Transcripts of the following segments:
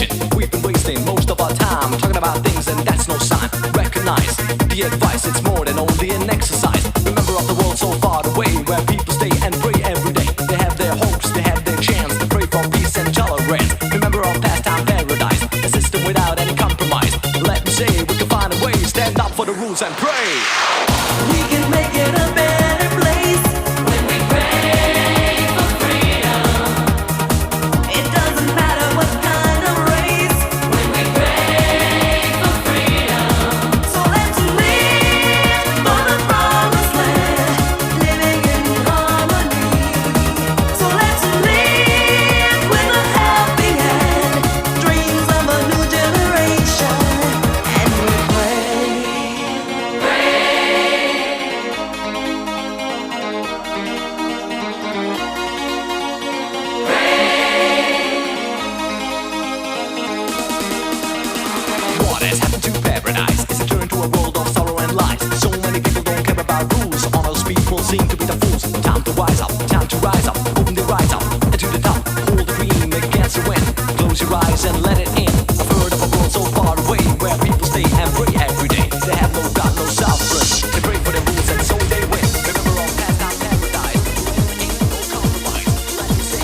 attention. We've been wasting most of our time talking about things and that's no sign. Recognize the advice, it's more than only an exercise. Remember of the world so far away where people stay and pray every day. They have their hopes, they have their chance to pray for peace and tolerance. Remember of pastime paradise, a system without any compromise. Let me say we can find a way, stand up for the rules and pray. We can make it a better place when we pray for freedom. It doesn't matter what kind of race when we pray for freedom. So let's live for the promised land, living in harmony. So let's live with a helping hand, dreams of a new generation, and we pray. What has happened to paradise? It's a turn to a world of sorrow and lies. So many people don't care about rules. All those people seem to be the fools. Time to rise up, time to rise up. Open the rise up and to the top. Hold the dream against the wind. Close your eyes and let it in. I've heard of a world so far away where people stay and pray every day. They have no God, no suffrage. They pray for their rules and so they win. Remember all past time paradise. Ain't no compromise. Let me say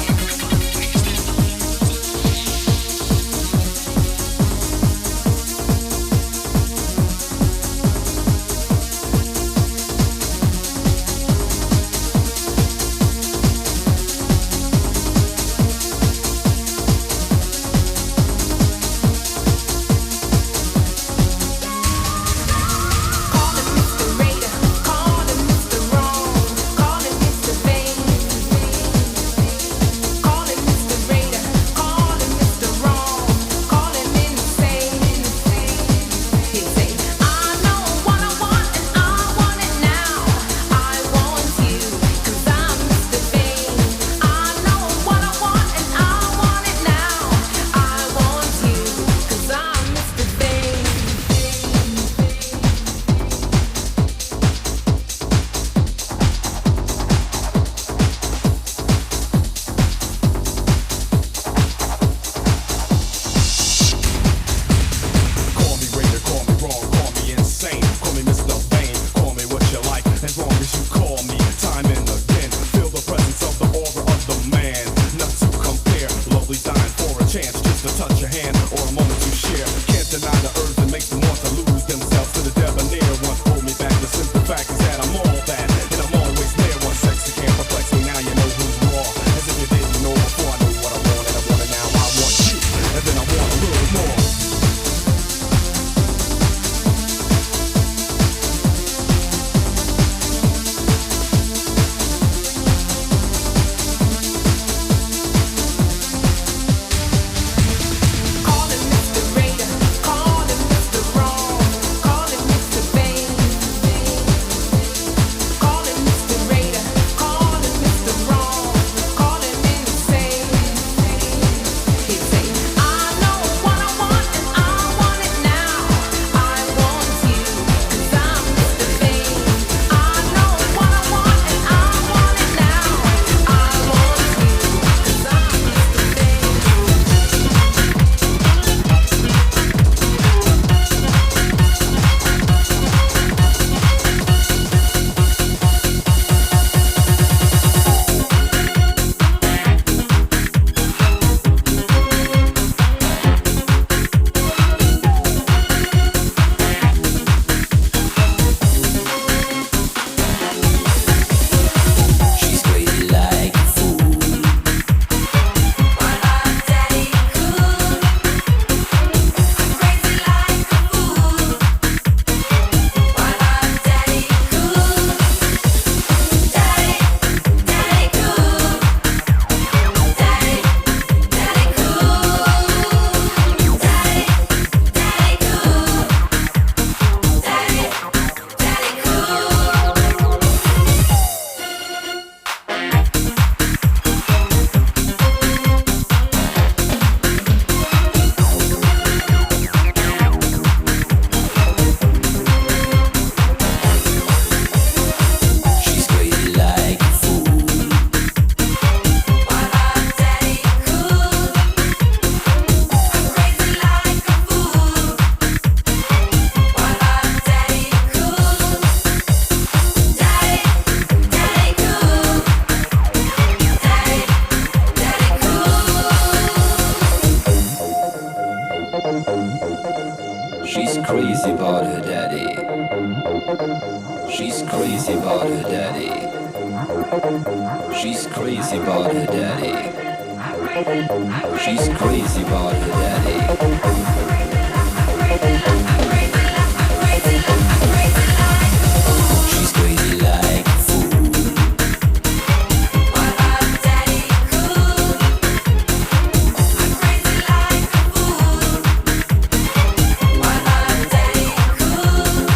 She's crazy about her daddy. She's crazy about her daddy. She's crazy about her daddy. She's crazy about her daddy. She's crazy like a fool. What about daddy cool? I'm crazy like a fool. What about daddy cool?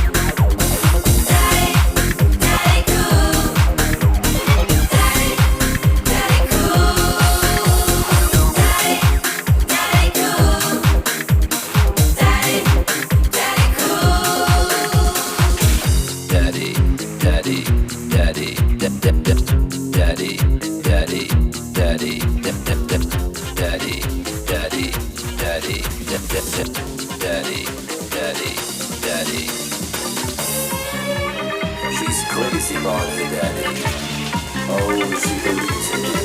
Daddy cool. Daddy cool. Daddy cool. Daddy. She's crazy about her daddy. Oh, she believes in it.